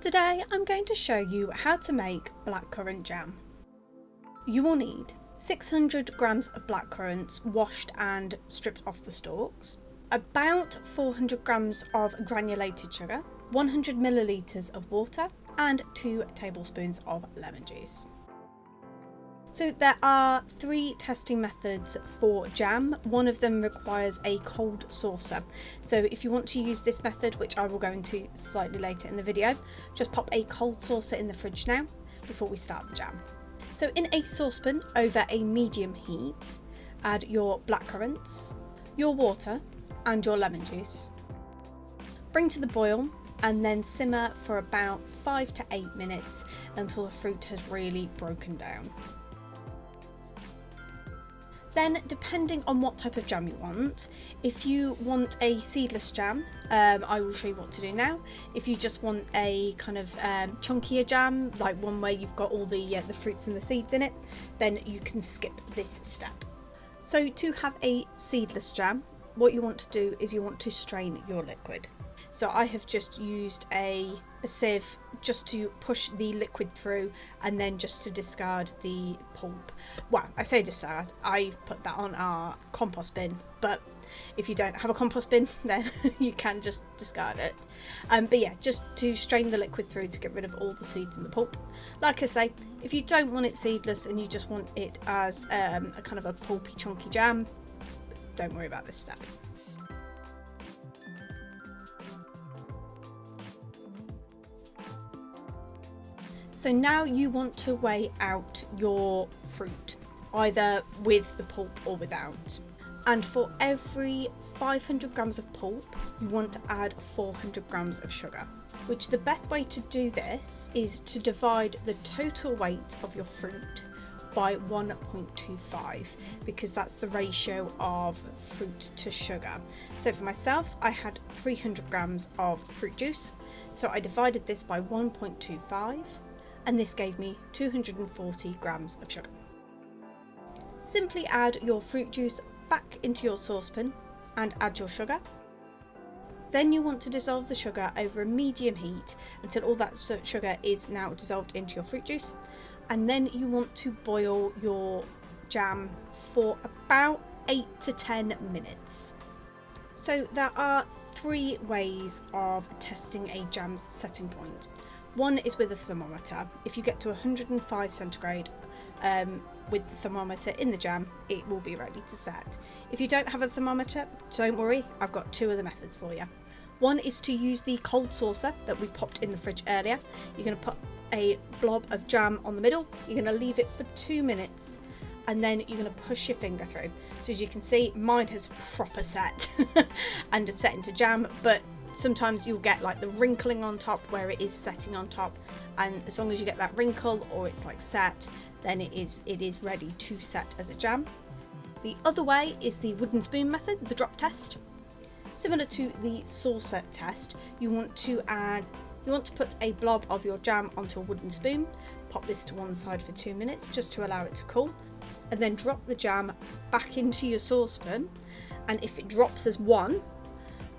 Today I'm going to show you how to make blackcurrant jam. You will need 600 grams of blackcurrants washed and stripped off the stalks, about 400 grams of granulated sugar, 100 millilitres of water and 2 tablespoons of lemon juice. So there are 3 testing methods for jam. One of them requires a cold saucer. So if you want to use this method, which I will go into slightly later in the video, just pop a cold saucer in the fridge now before we start the jam. So in a saucepan over a medium heat, add your blackcurrants, your water and your lemon juice. Bring to the boil and then simmer for about 5 to 8 minutes until the fruit has really broken down. Then, depending on what type of jam you want, if you want a seedless jam, I will show you what to do now. If you just want a kind of chunkier jam, like one where you've got all the fruits and the seeds in it, then you can skip this step. So to have a seedless jam, what you want to do is you want to strain your liquid. So I have just used a sieve just to push the liquid through and then just to discard the pulp. Well, I say discard, I put that on our compost bin, but if you don't have a compost bin then you can just discard it. But yeah, just to strain the liquid through to get rid of all the seeds and the pulp. Like I say, if you don't want it seedless and you just want it as a kind of a pulpy chunky jam, don't worry about this step. So now you want to weigh out your fruit, either with the pulp or without. And for every 500 grams of pulp, you want to add 400 grams of sugar. Which the best way to do this is to divide the total weight of your fruit by 1.25, because that's the ratio of fruit to sugar. So for myself, I had 300 grams of fruit juice, so I divided this by 1.25. and this gave me 240 grams of sugar. Simply add your fruit juice back into your saucepan and add your sugar. Then you want to dissolve the sugar over a medium heat until all that sugar is now dissolved into your fruit juice, and then you want to boil your jam for about 8 to 10 minutes. So there are 3 ways of testing a jam's setting point. One is with a thermometer. If you get to 105 centigrade with the thermometer in the jam, it will be ready to set. If you don't have a thermometer, don't worry, I've got 2 other methods for you. One is to use the cold saucer that we popped in the fridge earlier. You're going to put a blob of jam on the middle, you're going to leave it for 2 minutes, and then you're going to push your finger through. So as you can see, mine has proper set and it's set into jam, but sometimes you'll get like the wrinkling on top where it is setting on top, and as long as you get that wrinkle or it's like set, then it is ready to set as a jam. The other way is the wooden spoon method, the drop test. Similar to the saucer test, you want to put a blob of your jam onto a wooden spoon, pop this to one side for 2 minutes just to allow it to cool, and then drop the jam back into your saucepan, and if it drops as one,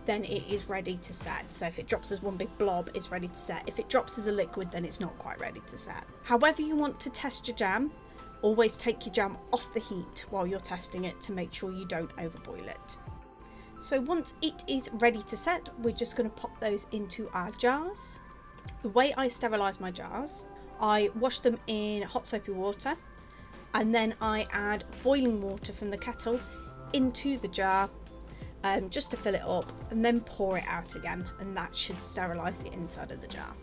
then it is ready to set. So if it drops as one big blob, it's ready to set. If it drops as a liquid, then it's not quite ready to set. However you want to test your jam, always take your jam off the heat while you're testing it to make sure you don't overboil it. So once it is ready to set, we're just going to pop those into our jars. The way I sterilise my jars, I wash them in hot soapy water, and then I add boiling water from the kettle into the jar, just to fill it up, and then pour it out again, and that should sterilise the inside of the jar.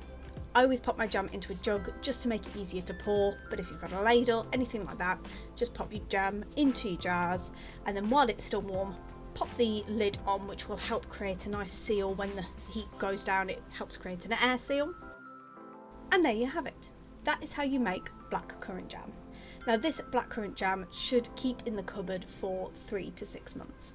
I always pop my jam into a jug just to make it easier to pour, but if you've got a ladle, anything like that, just pop your jam into your jars, and then while it's still warm, pop the lid on, which will help create a nice seal. When the heat goes down, it helps create an air seal. And there you have it. That is how you make blackcurrant jam. Now this blackcurrant jam should keep in the cupboard for 3 to 6 months.